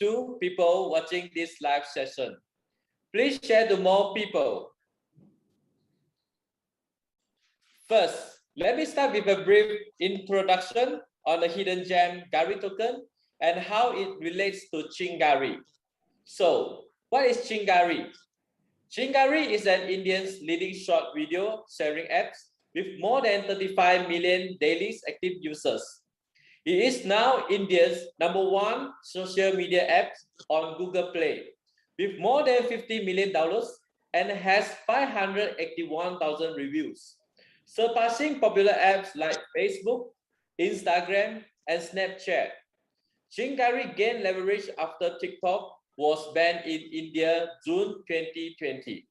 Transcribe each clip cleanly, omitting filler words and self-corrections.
2 people watching this live session. Please share to more people. First, let me start with a brief introduction on the hidden gem Gari token and how it relates to Chingari. So, what is Chingari? Chingari is an Indian's leading short video sharing app with more than 35 million daily active users. It is now India's #1 social media app on Google Play with more than 50 million downloads and has 581,000 reviews, surpassing popular apps like Facebook, Instagram, and Snapchat. Chingari gained leverage after TikTok was banned in India June 2020.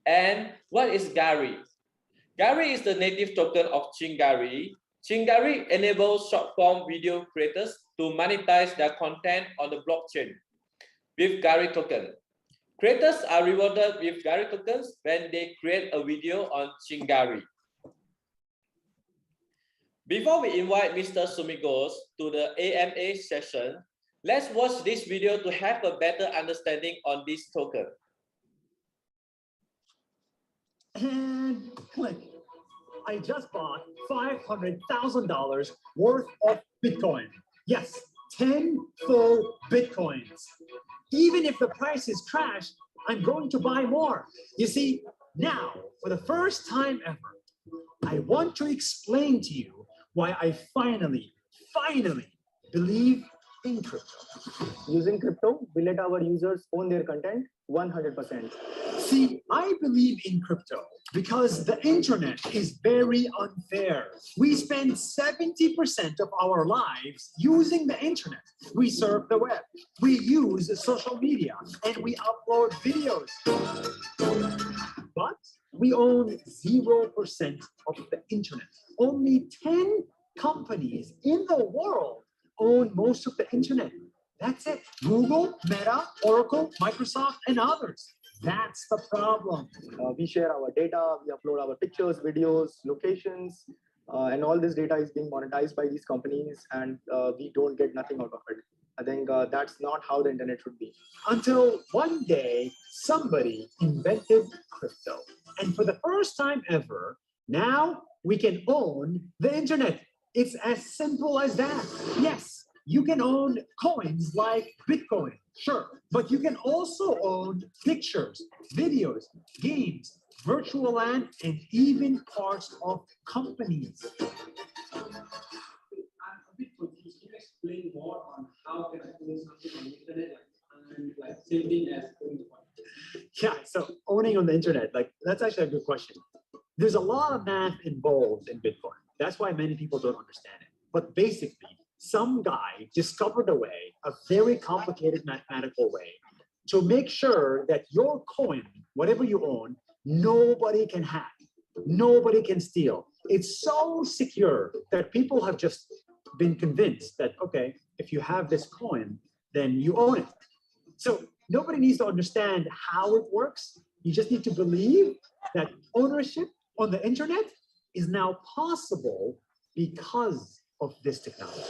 And what is Gari? Gari is the native token of Chingari. Chingari enables short-form video creators to monetize their content on the blockchain with Gari token. Creators are rewarded with Gari tokens when they create a video on Chingari. Before we invite Mr. Sumigos to the AMA session, let's watch this video to have a better understanding on this token. And click. I just bought $500,000 worth of Bitcoin. Yes, 10 full Bitcoins. Even if the price is trash, I'm going to buy more. You see, now, for the first time ever, I want to explain to you why I finally believe in crypto. Using crypto, we let our users own their content 100%. See, I believe in crypto because the internet is very unfair. We spend 70% of our lives using the internet. We surf the web, we use social media, and we upload videos. But we own 0% of the internet. Only 10 companies in the world own most of the internet. That's it. Google, Meta, Oracle, Microsoft, and others. That's the problem. We share our data, we upload our pictures, videos, locations, and all this data is being monetized by these companies, and we don't get nothing out of it. I think that's not how the internet should be. Until one day, somebody invented crypto. And for the first time ever, now we can own the internet. It's as simple as that. Yes, you can own coins like Bitcoin, sure, but you can also own pictures, videos, games, virtual land, and even parts of companies. I'm a bit confused. Can you explain more on how can I own something on the internet and like same thing as owning one? Yeah, so owning on the internet, like that's actually a good question. There's a lot of math involved in Bitcoin. That's why many people don't understand it. But basically, some guy discovered a way, a very complicated mathematical way, to make sure that your coin, whatever you own, nobody can hack, nobody can steal. It's so secure that people have just been convinced that, okay, if you have this coin, then you own it. So nobody needs to understand how it works. You just need to believe that ownership on the internet is now possible because of this technology.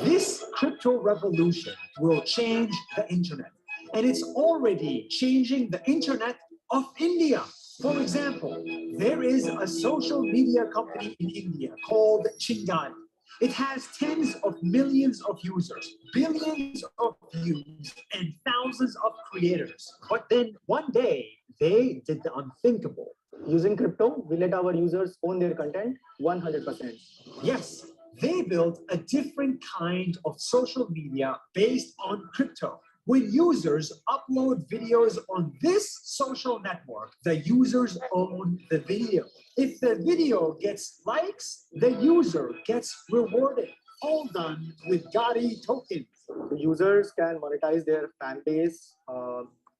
This crypto revolution will change the internet, and it's already changing the internet of India. For example, there is a social media company in India called Chingari. It has tens of millions of users, billions of views, and thousands of creators. But then one day, they did the unthinkable. Using crypto, we let our users own their content 100%. Yes, they built a different kind of social media based on crypto. When users upload videos on this social network, the users own the video. If the video gets likes, the user gets rewarded. All done with Gari tokens. The users can monetize their fan base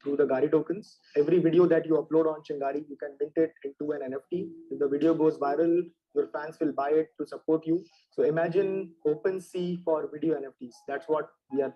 through the Gari tokens. Every video that you upload on Chingari, you can mint it into an NFT. If the video goes viral, your fans will buy it to support you. So imagine OpenSea for video NFTs. That's what we are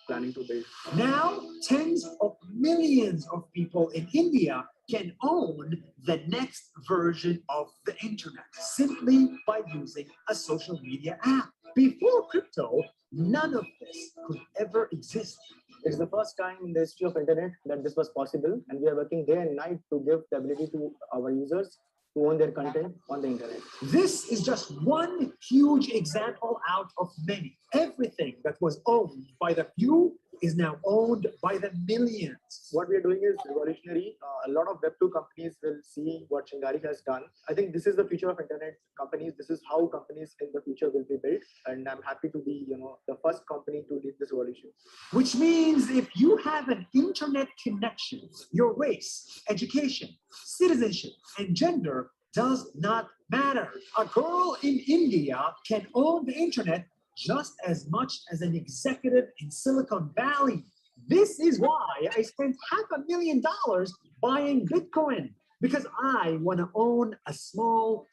planning to build. Now, tens of millions of people in India can own the next version of the internet simply by using a social media app. Before crypto, none of this could ever exist. It's the first time in the history of internet that this was possible, and we are working day and night to give the ability to our users to own their content on the internet. This is just one huge example out of many. Everything that was owned by the few is now owned by the millions. What we are doing is revolutionary. A lot of Web2 companies will see what Chingari has done. I think this is the future of internet companies. This is how companies in the future will be built, and I'm happy to be, the first company to lead this revolution. Which means if you have an internet connection, your race, education, citizenship, and gender does not matter. A girl in India can own the internet just as much as an executive in Silicon Valley. This is why I spent $500,000 buying Bitcoin, because I want to own a small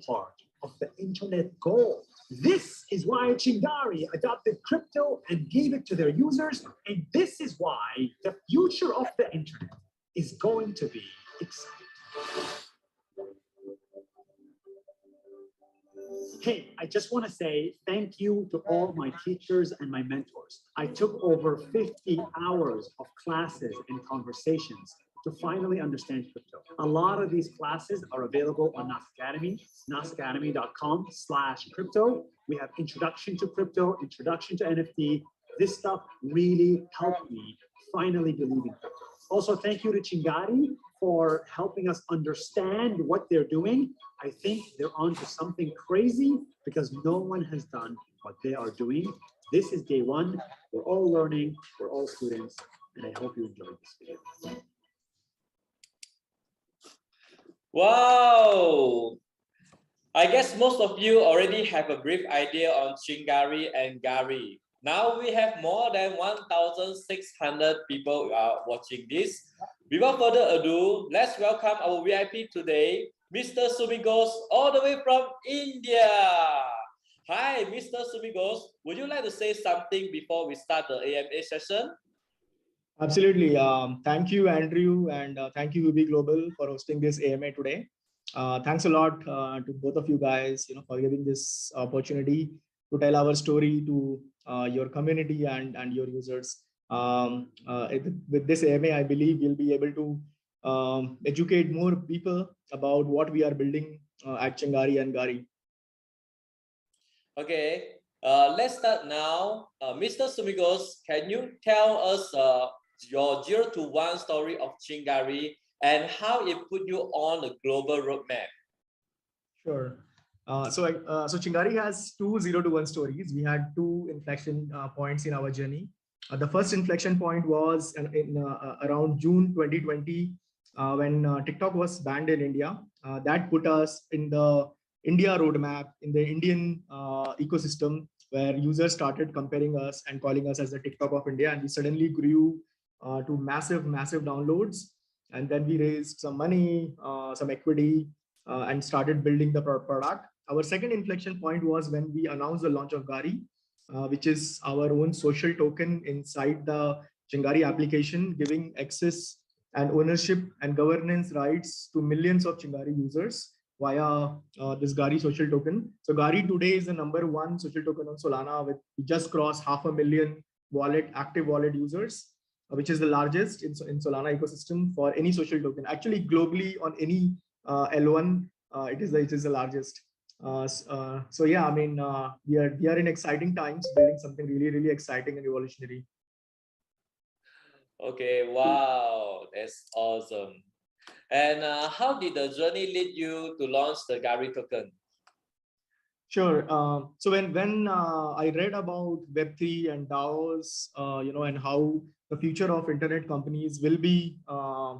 part of the internet gold. This is why Chingari adopted crypto and gave it to their users. And this is why the future of the internet is going to be exciting. Hey, I just want to say thank you to all my teachers and my mentors. I took over 50 hours of classes and conversations to finally understand crypto. A lot of these classes are available on Nas Academy, nasacademy.com/crypto. We have introduction to crypto, introduction to NFT. This stuff really helped me finally believe in crypto. Also, thank you to Chingari for helping us understand what they're doing. I think they're onto something crazy because no one has done what they are doing. This is day one. We're all learning. We're all students. And I hope you enjoyed this video. Wow! I guess most of you already have a brief idea on Chingari and Gari. Now we have more than 1,600 people who are watching this. Without further ado, let's welcome our VIP today, Mr. Sumigos, all the way from India. Hi, Mr. Sumigos. Would you like to say something before we start the AMA session? Absolutely. Thank you, Andrew, and thank you, Huobi Global, for hosting this AMA today. Thanks a lot to both of you guys, for giving this opportunity to tell our story to your community and your users. With this AMA, I believe we'll be able to educate more people about what we are building at Chingari and Gari. Okay, let's start now. Mr. Sumigos, can you tell us your 0 to 1 story of Chingari and how it put you on a global roadmap? Sure. So Chingari has two 0 to 1 stories. We had two inflection points in our journey. The first inflection point was in around June 2020 when TikTok was banned in India. That put us in the India roadmap, in the Indian ecosystem, where users started comparing us and calling us as the TikTok of India, and we suddenly grew to massive downloads. And then we raised some money, some equity, and started building the product. Our second inflection point was when we announced the launch of Gari, which is our own social token inside the Chingari application, giving access and ownership and governance rights to millions of Chingari users via this Gari social token. So Gari today is the #1 social token on Solana, with just crossed 500,000 active wallet users, which is the largest in Solana ecosystem for any social token. Actually, globally on any L1, it is the largest. So yeah, I mean, we are in exciting times, building something really exciting and revolutionary. Okay, wow, that's awesome. And how did the journey lead you to launch the Gari token? Sure. So when I read about Web3 and DAOs, and how the future of internet companies will be the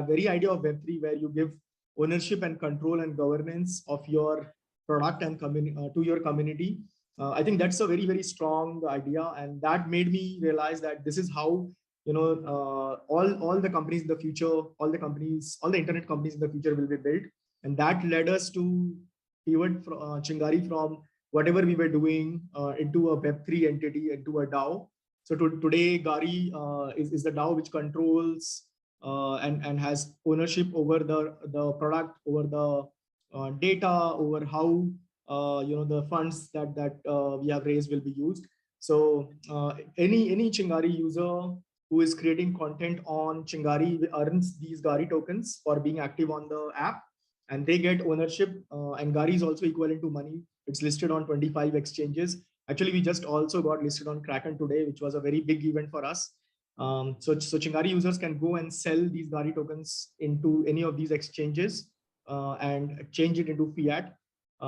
very idea of Web3, where you give ownership and control and governance of your product and to your community. I think that's a very strong idea, and that made me realize that this is how all the companies in the future, all the internet companies in the future will be built. And that led us to pivot Chingari from whatever we were doing into a Web3 entity, into a DAO. So today, Gari is the DAO which controls and has ownership over the product, over the data, over how the funds that we have raised will be used. So any Chingari user who is creating content on Chingari earns these Gari tokens for being active on the app, and they get ownership. And Gari is also equivalent to money. It's listed on 25 exchanges. Actually, we just also got listed on Kraken today, which was a very big event for us. So Chingari users can go and sell these Gari tokens into any of these exchanges and change it into fiat.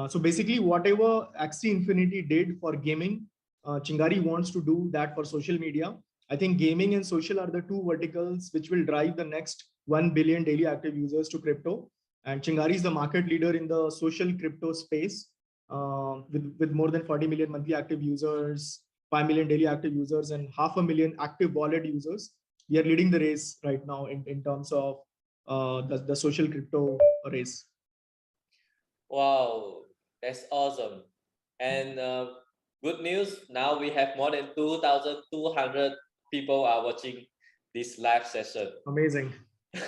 So basically, whatever Axie Infinity did for gaming, Chingari wants to do that for social media. I think gaming and social are the two verticals which will drive the next 1 billion daily active users to crypto. And Chingari is the market leader in the social crypto space with more than 40 million monthly active users, 5 million daily active users, and 500,000 active wallet users. We are leading the race right now in terms of the social crypto race. Wow, that's awesome. And good news, now we have more than 2,200 people are watching this live session. Amazing.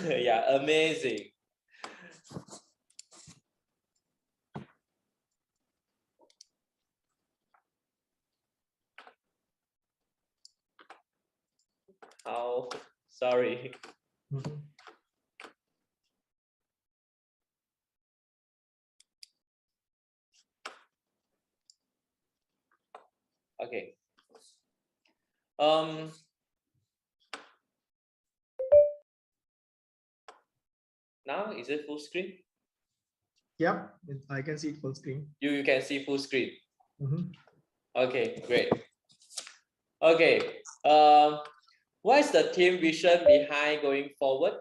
Yeah, amazing. Oh, sorry. Okay. Now is it full screen? Yep, I can see it full screen. You can see full screen. Mm-hmm. Okay, great. Okay. What is the team vision behind going forward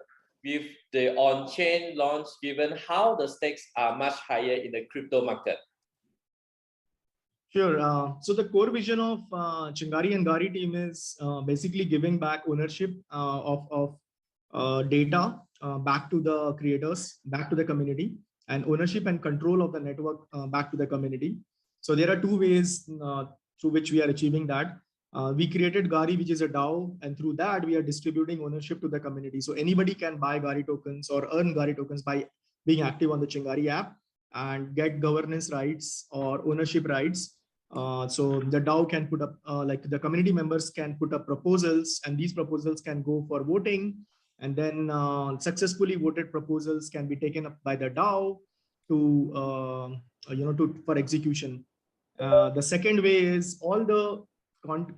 with the on-chain launch, given how the stakes are much higher in the crypto market? Sure. So the core vision of Chingari and Gari team is basically giving back ownership of data back to the creators, back to the community, and ownership and control of the network back to the community. So there are two ways through which we are achieving that. We created Gari, which is a DAO, and through that we are distributing ownership to the community. So anybody can buy Gari tokens or earn Gari tokens by being active on the Chingari app and get governance rights or ownership rights. So the DAO can put up, like the community members can put up proposals, and these proposals can go for voting, and then successfully voted proposals can be taken up by the DAO to, for execution. The second way is all the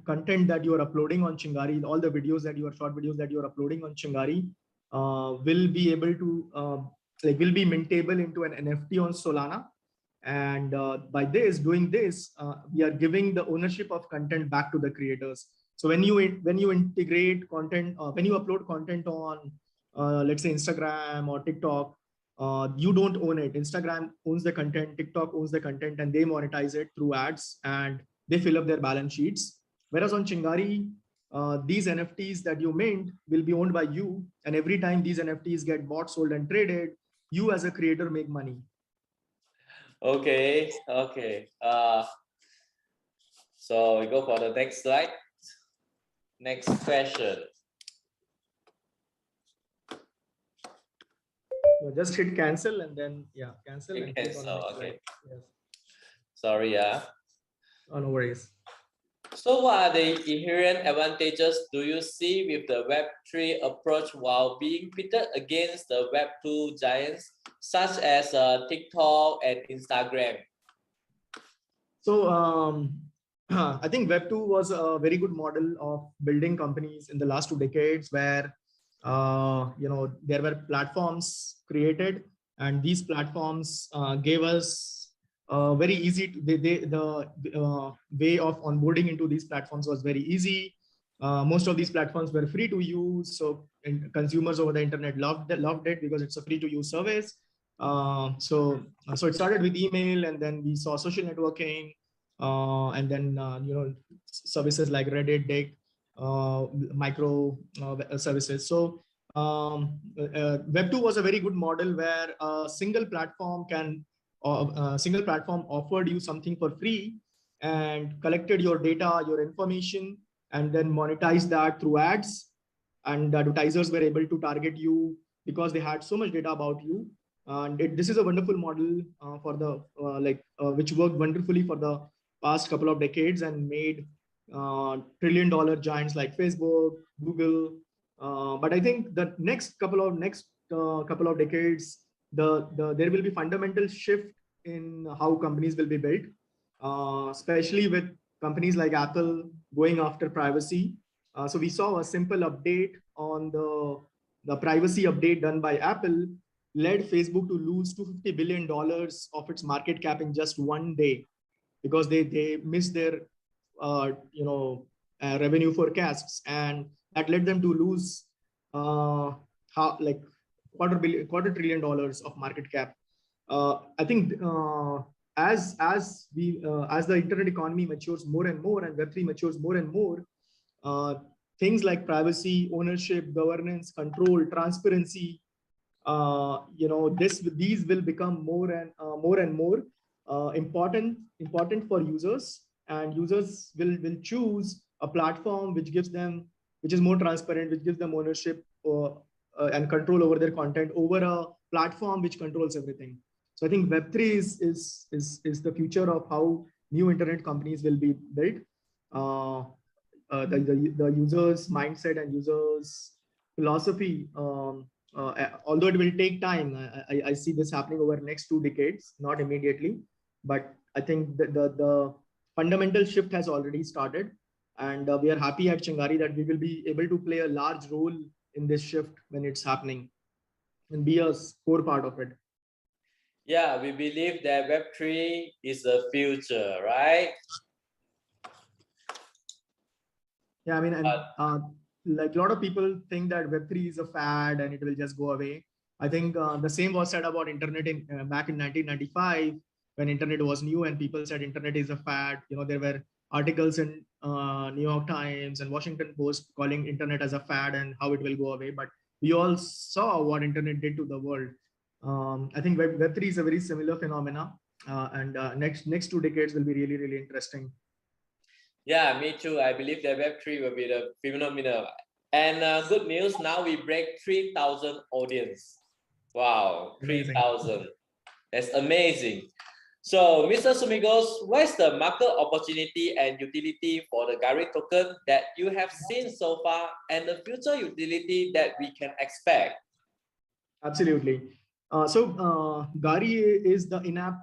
content that you are uploading on Chingari, all the videos that you are short videos that you are uploading on Chingari will be able to, will be mintable into an NFT on Solana. And by doing this, we are giving the ownership of content back to the creators. So when you integrate content, when you upload content on, let's say Instagram or TikTok, you don't own it. Instagram owns the content, TikTok owns the content, and they monetize it through ads and they fill up their balance sheets. Whereas on Chingari, these NFTs that you mint will be owned by you. And every time these NFTs get bought, sold, and traded, you as a creator make money. Okay, okay. So we go for the next slide. Next question. No, just hit cancel and then cancel. Hit and click cancel, on next okay. slide. Yes. Sorry, yeah. Oh, no worries. So what are the inherent advantages do you see with the Web3 approach while being pitted against the Web2 giants such as TikTok and Instagram? So I think Web2 was a very good model of building companies in the last 2 decades where there were platforms created, and these platforms gave us very easy. The way of onboarding into these platforms was very easy. Most of these platforms were free to use, so consumers over the internet loved it because it's a free to use service. So it started with email, and then we saw social networking, and then services like Reddit, Dick, micro services. So Web2 was a very good model where a single platform offered you something for free and collected your data, your information, and then monetized that through ads. And advertisers were able to target you because they had so much data about you. And this is a wonderful model for the which worked wonderfully for the past couple of decades and made trillion-dollar giants like Facebook, Google. But I think the next couple of decades, there will be fundamental shift in how companies will be built, especially with companies like Apple going after privacy. So we saw a simple update on the privacy update done by Apple led Facebook to lose $250 billion of its market cap in just one day, because they missed their revenue forecasts, and that led them to lose like quarter trillion dollars of market cap. I think as the internet economy matures more and more and Web3 matures more and more, things like privacy, ownership, governance, control, transparency, these will become more and more important for users, and users will choose a platform which is more transparent, which gives them ownership and control over their content, over a platform which controls everything. So I think Web3 is the future of how new internet companies will be built. The users' mindset and users' philosophy, although it will take time, I see this happening over the next 2 decades, not immediately, but I think the fundamental shift has already started, and we are happy at Chingari that we will be able to play a large role in this shift when it's happening and be a core part of it. Yeah, we believe that Web3 is the future, right? Yeah, I mean, and like a lot of people think that Web3 is a fad and it will just go away. I think the same was said about internet back in 1995 when internet was new and people said internet is a fad. There were articles in New York Times and Washington Post calling internet as a fad and how it will go away. But we all saw what internet did to the world. I think Web3 is a very similar phenomena, and next 2 decades will be really, really interesting. Yeah, me too. I believe that Web3 will be the phenomenal. And good news, now we break 3,000 audience. Wow, 3,000. That's amazing. So, Mr. Sumigos, what is the market opportunity and utility for the Gari token that you have seen so far, and the future utility that we can expect? Absolutely. So Gari is the in-app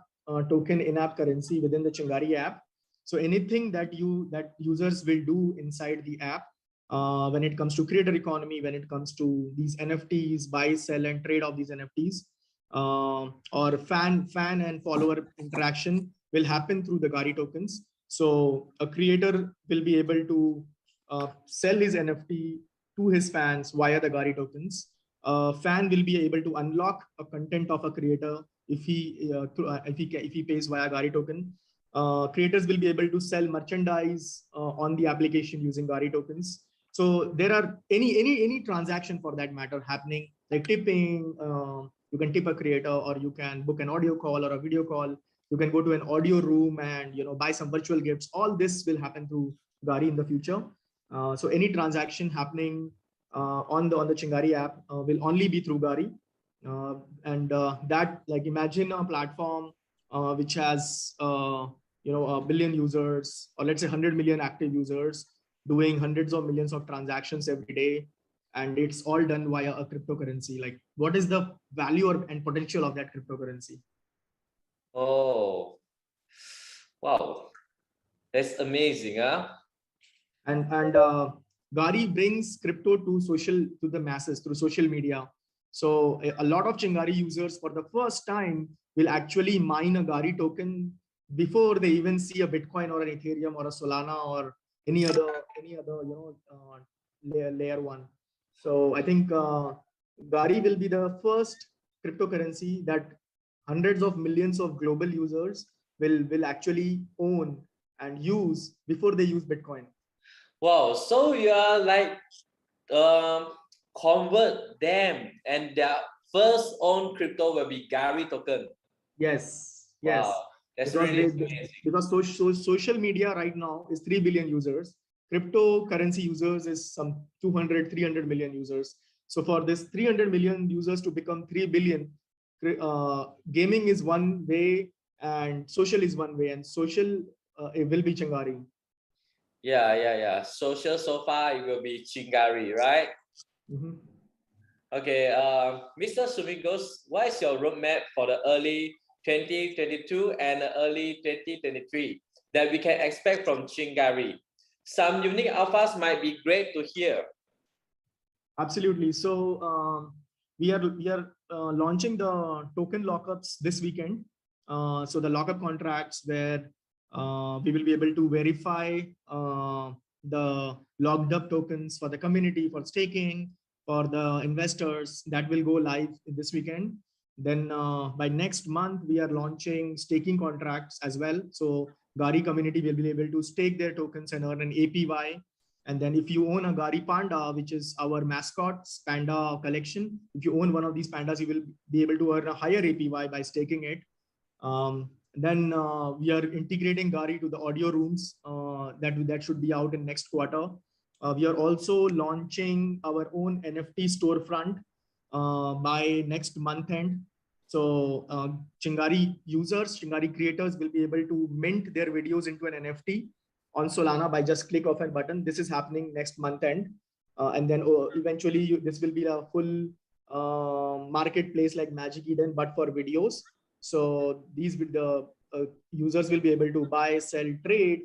token, in-app currency within the Chingari app. So anything that users will do inside the app, when it comes to creator economy, when it comes to these NFTs, buy, sell, and trade of these NFTs, or fan and follower interaction will happen through the Gari tokens. So a creator will be able to sell his NFT to his fans via the Gari tokens. Fan will be able to unlock a content of a creator if he pays via Gari token. Creators will be able to sell merchandise on the application using Gari tokens. So there are any transaction for that matter happening, like tipping. You can tip a creator, or you can book an audio call or a video call. You can go to an audio room and buy some virtual gifts. All this will happen through Gari in the future. So any transaction happening on the Chingari app will only be through Gari, and that, like, imagine a platform which has a billion users, or let's say 100 million active users doing hundreds of millions of transactions every day, and it's all done via a cryptocurrency. Like, what is the value and potential of that cryptocurrency? Oh, wow, that's amazing, huh? And Gari brings crypto to the masses through social media. So a lot of Chingari users for the first time will actually mine a Gari token before they even see a Bitcoin or an Ethereum or a Solana or any other layer one. So I think Gari will be the first cryptocurrency that hundreds of millions of global users will actually own and use before they use Bitcoin. Wow, so you are like convert them, and their first own crypto will be Gari token. Yes. Wow, that's really amazing. Because social media right now is 3 billion users. Cryptocurrency users is some 200-300 million users. So for this 300 million users to become 3 billion, gaming is one way and social is one way, and social it will be Chingari. Yeah. Social so far it will be Chingari, right? Mhm. Okay, Mr. Sumigos, what is your roadmap for the early 2022 and the early 2023 that we can expect from Chingari? Some unique alphas might be great to hear. Absolutely. So we are launching the token lockups this weekend. So the lockup contracts where we will be able to verify the locked up tokens for the community, for staking, for the investors, that will go live this weekend. Then by next month, we are launching staking contracts as well. So Gari community will be able to stake their tokens and earn an APY. And then if you own a Gari Panda, which is our mascot panda collection, if you own one of these pandas, you will be able to earn a higher APY by staking it. Then we are integrating Gari to the audio rooms that should be out in next quarter. We are also launching our own NFT storefront by next month end. So Chingari users, Chingari creators will be able to mint their videos into an NFT on Solana by just click of a button. This is happening next month end. And then eventually this will be a full marketplace like Magic Eden, but for videos. So these will the users will be able to buy, sell, trade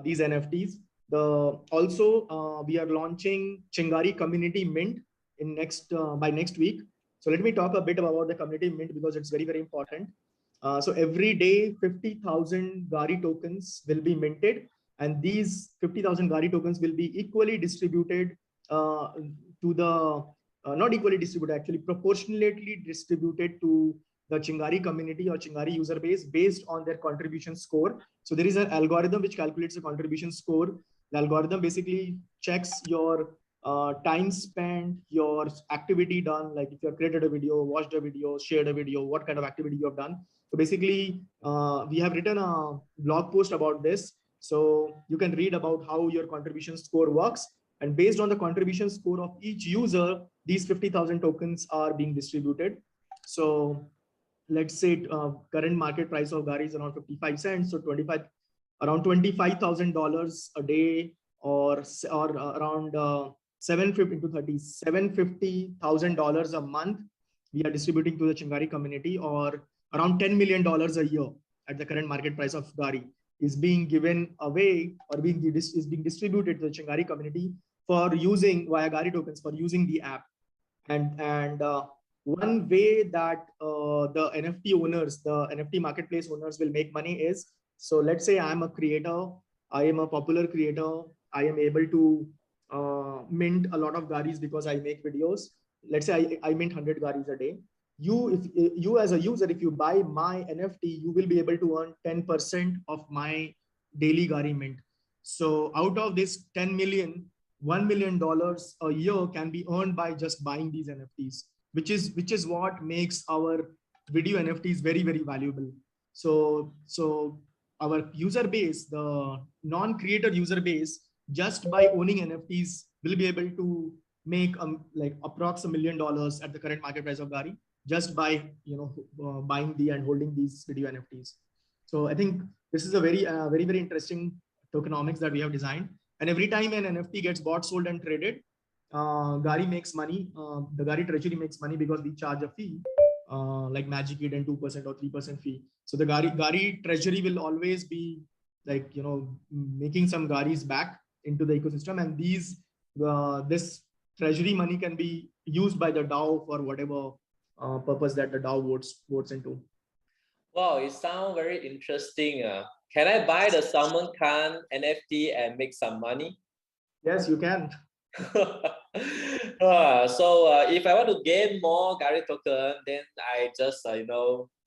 these NFTs. We are launching Chingari Community Mint in by next week. So let me talk a bit about the community mint because it's very, very important. So every day, 50,000 Gari tokens will be minted, and these 50,000 Gari tokens will be equally distributed to the, not equally distributed, actually proportionately distributed to the Chingari community or Chingari user base based on their contribution score. So there is an algorithm which calculates the contribution score. The algorithm basically checks your time spent, your activity done, like if you have created a video, watched a video, shared a video, what kind of activity you have done. So basically, we have written a blog post about this. So you can read about how your contribution score works. And based on the contribution score of each user, these 50,000 tokens are being distributed. So let's say current market price of Gari is around 55 cents. So around $25,000 a day, or around 750 into 30, $750,000 a month we are distributing to the Chingari community, or around $10 million a year at the current market price of Gari is being given away or is being distributed to the Chingari community for using via Gari tokens for using the app. And one way that the NFT owners, the NFT marketplace owners will make money is, so let's say I'm a creator, I am a popular creator, I am able to mint a lot of Garis because I make videos. Let's say I mint 100 Garis a day. You as a user, if you buy my NFT, you will be able to earn 10% of my daily Gari mint. So out of this 10 million, $1 million a year can be earned by just buying these NFTs, which is what makes our video NFTs very, very valuable. So our user base, the non-creator user base, just by owning NFTs will be able to make like approx $1 million at the current market price of Gari, just by buying and holding these video NFTs. So I think this is a very very interesting tokenomics that we have designed. And every time an NFT gets bought, sold, and traded, Gari makes money. The Gari treasury makes money because we charge a fee, like Magic Eden 2% or 3% fee. So the Gari treasury will always be like making some Garis back into the ecosystem, and this treasury money can be used by the DAO for whatever purpose that the DAO votes into. Wow, it sounds very interesting. Can I buy the Salman Khan NFT and make some money? Yes, you can. If I want to gain more Gari token, then I just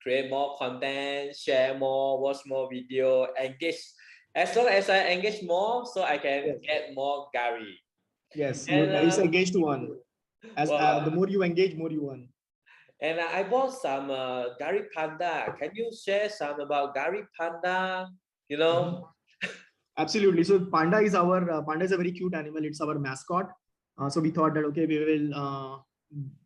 create more content, share more, watch more video, engage. As long as I engage more, so I can get more Gari. Yes, it's engaged to one. As the more you engage, more you earn. And I bought some Gari Panda. Can you share some about Gari Panda? Absolutely. So Panda is a very cute animal. It's our mascot. So we thought that okay, we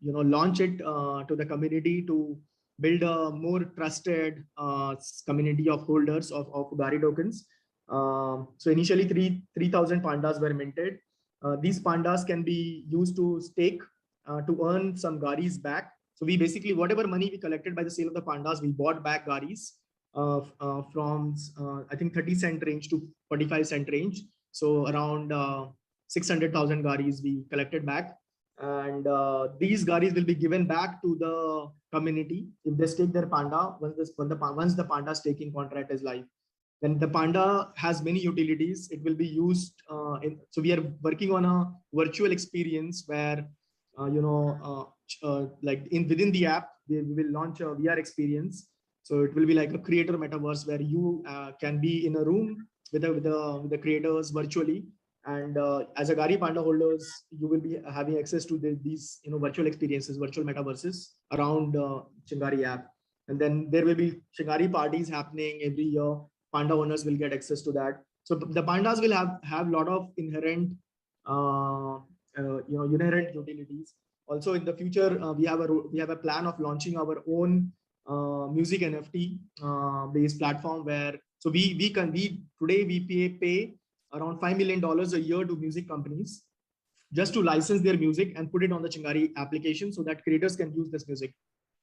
will launch it to the community to build a more trusted community of holders of Gari tokens. So initially 3,000 pandas were minted. These pandas can be used to stake to earn some Garis back. So we basically, whatever money we collected by the sale of the pandas, we bought back Garis from I think 30-cent range to 45-cent range. So around 600,000 Garis we collected back. And these Garis will be given back to the community if they stake their panda once the panda staking contract is live. Then the panda has many utilities. It will be used so we are working on a virtual experience where like within the app we will launch a VR experience. So it will be like a creator metaverse where you can be in a room with the creators virtually, and as a Gari panda holders you will be having access to these virtual experiences, virtual metaverses around Chingari app. And then there will be Chingari parties happening every year. Panda owners will get access to that. So the pandas will have a lot of inherent inherent utilities. Also in the future we have a plan of launching our own music NFT based platform where today we pay around $5 million a year to music companies just to license their music and put it on the Chingari application so that creators can use this music.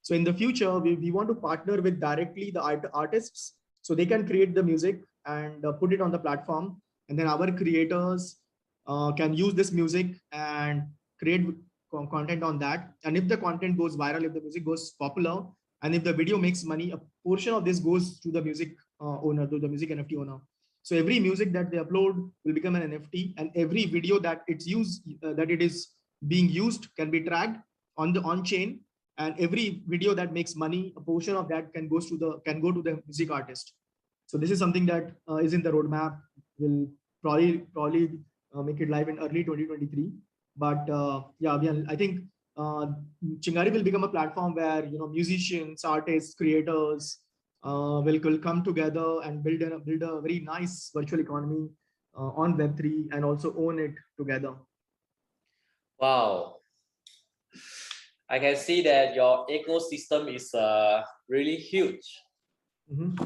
So in the future we want to partner with directly the artists so they can create the music and put it on the platform, and then our creators can use this music and create content on that. And if the content goes viral, if the music goes popular, and if the video makes money, a portion of this goes to the music owner, to the music NFT owner. So every music that they upload will become an NFT, and every video that it is being used can be tracked on chain. And every video that makes money, a portion of that can go to the music artist. So this is something that is in the roadmap. We'll probably make it live in early 2023. But I think Chingari will become a platform where musicians, artists, creators will come together and build a very nice virtual economy on Web3 and also own it together. Wow. I can see that your ecosystem is really huge. Mm-hmm.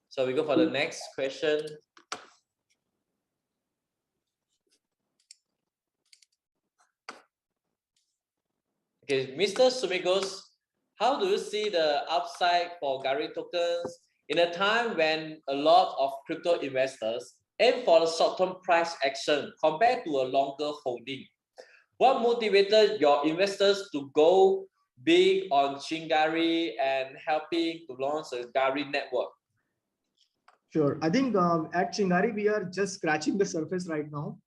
So we go for the next question. Okay, Mr. Sumigos, how do you see the upside for Gari tokens in a time when a lot of crypto investors aim for a short-term price action compared to a longer holding? What motivated your investors to go big on Chingari and helping to launch a Gari network? Sure. I think at Chingari, we are just scratching the surface right now.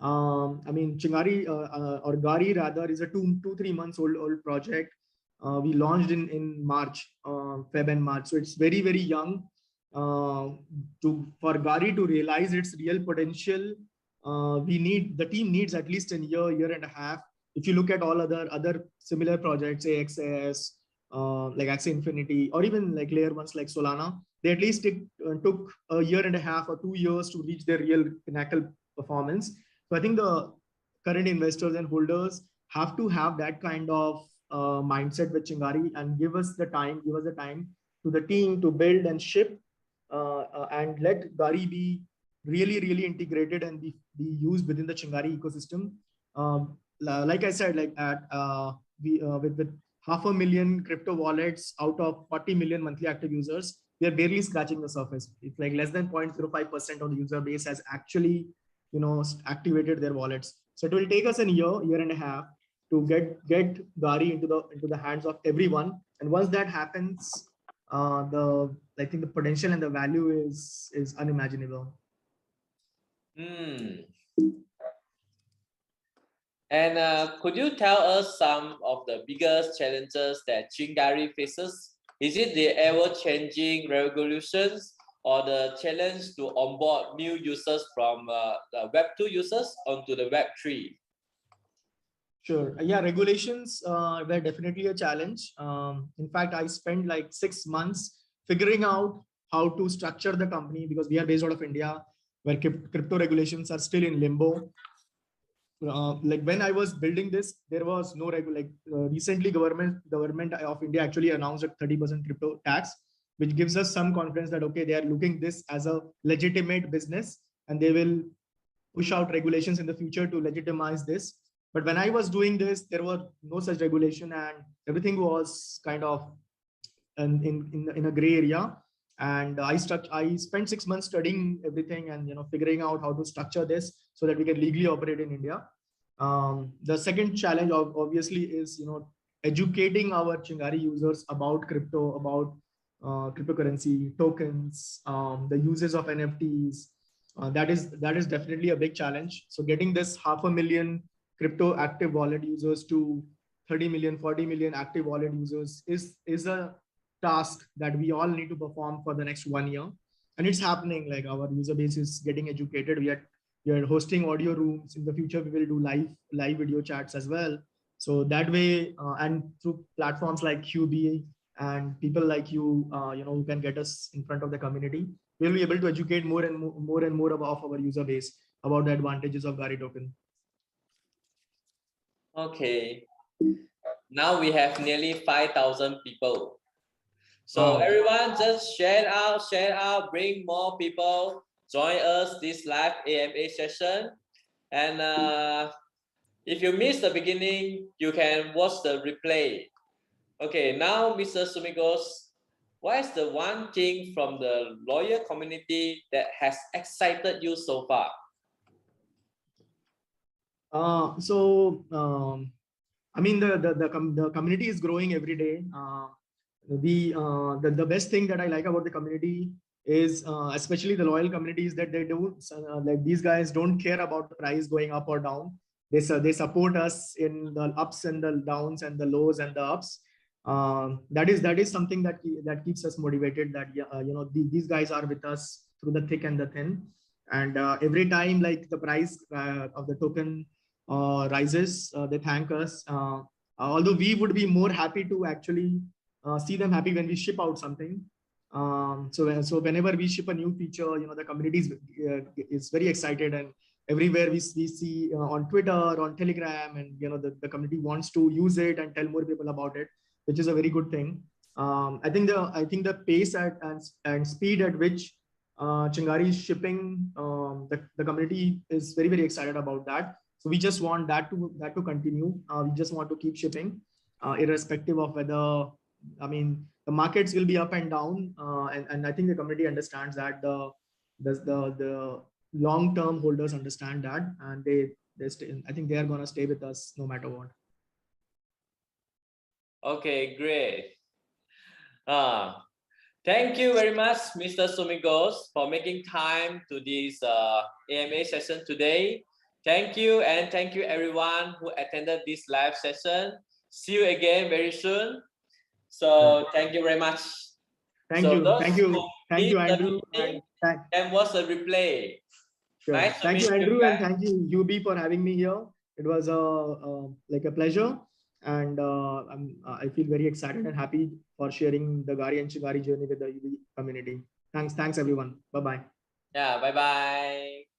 I mean, Chingari or Gari rather is a 3 months old project. We launched in March, Feb and March. So it's very, very young. For Gari to realize its real potential, the team needs at least a year and a half. If you look at all other similar projects, AXS, like Axie Infinity, or even like layer ones like Solana, they at least took a year and a half or 2 years to reach their real pinnacle performance. So I think the current investors and holders have to have that kind of mindset with Chingari and give us the time to the team to build and ship and let Gari be really, really integrated and be used within the Chingari ecosystem. Like I said, like with 500,000 crypto wallets out of 40 million monthly active users, we are barely scratching the surface. It's like less than 0.05% of the user base has actually, activated their wallets. So it will take us a year and a half to get Gari into the hands of everyone. And once that happens, I think the potential and the value is unimaginable. And could you tell us some of the biggest challenges that Chingari faces? Is it the ever-changing regulations or the challenge to onboard new users from the Web2 users onto the Web3? Sure. Yeah, regulations were definitely a challenge. In fact, I spent like 6 months figuring out how to structure the company because we are based out of India, where crypto regulations are still in limbo. Like when I was building this, there was no recently government of India actually announced a 30% crypto tax. which gives us some confidence that, okay, they are looking this as a legitimate business and they will push out regulations in the future to legitimize this. But when I was doing this, there were no such regulation and everything was kind of in a gray area. And I spent 6 months studying everything and figuring out how to structure this so that we can legally operate in India. The second challenge obviously is educating our Chingari users about crypto, about cryptocurrency tokens, the uses of NFTs. That is definitely a big challenge. So getting this 500,000 crypto active wallet users to 30 million, 40 million active wallet users is a task that we all need to perform for the next 1 year. And it's happening. Like, our user base is getting educated. We are hosting audio rooms. In the future, we will do live video chats as well. So that way, and through platforms like Huobi and people like you, who can get us in front of the community, we'll be able to educate more and more of our user base about the advantages of Gari token. Okay. Now we have nearly 5,000 people. So everyone just share out, bring more people, join us this live AMA session. And if you missed the beginning, you can watch the replay. Okay, now Mr. Sumigos, what is the one thing from the lawyer community that has excited you so far? I mean, the community is growing every day. The best thing that I like about the community is, especially the loyal community, is that they do like, these guys don't care about the price going up or down. They support us in the ups and the downs and the lows and the ups. That is something that keeps us motivated. That these guys are with us through the thick and the thin. And every time, like, the price of the token rises, they thank us. Although we would be more happy to actually see them happy when we ship out something. So whenever we ship a new feature, the community is very excited, and everywhere we see on Twitter, on Telegram, and the community wants to use it and tell more people about it, which is a very good thing. I think the pace and speed at which Chingari is shipping, the community is very, very excited about that. So we just want that to continue. We just want to keep shipping, irrespective of whether, I mean, the markets will be up and down, and I think the community understands that. The long-term holders understand that, and they stay. I think they are gonna stay with us no matter what. Okay, great. Thank you very much, Mr. Sumigos, for making time to this AMA session today. Thank you, and thank you everyone who attended this live session. See you again very soon. So thank you very much. Thank you, Andrew. And watch the replay. Sure. Nice thank you, Andrew, and thank you, Huobi, for having me here. It was like a pleasure, and I feel very excited and happy for sharing the Gari and Chingari journey with the Huobi community. Thanks everyone. Bye bye. Yeah, bye bye.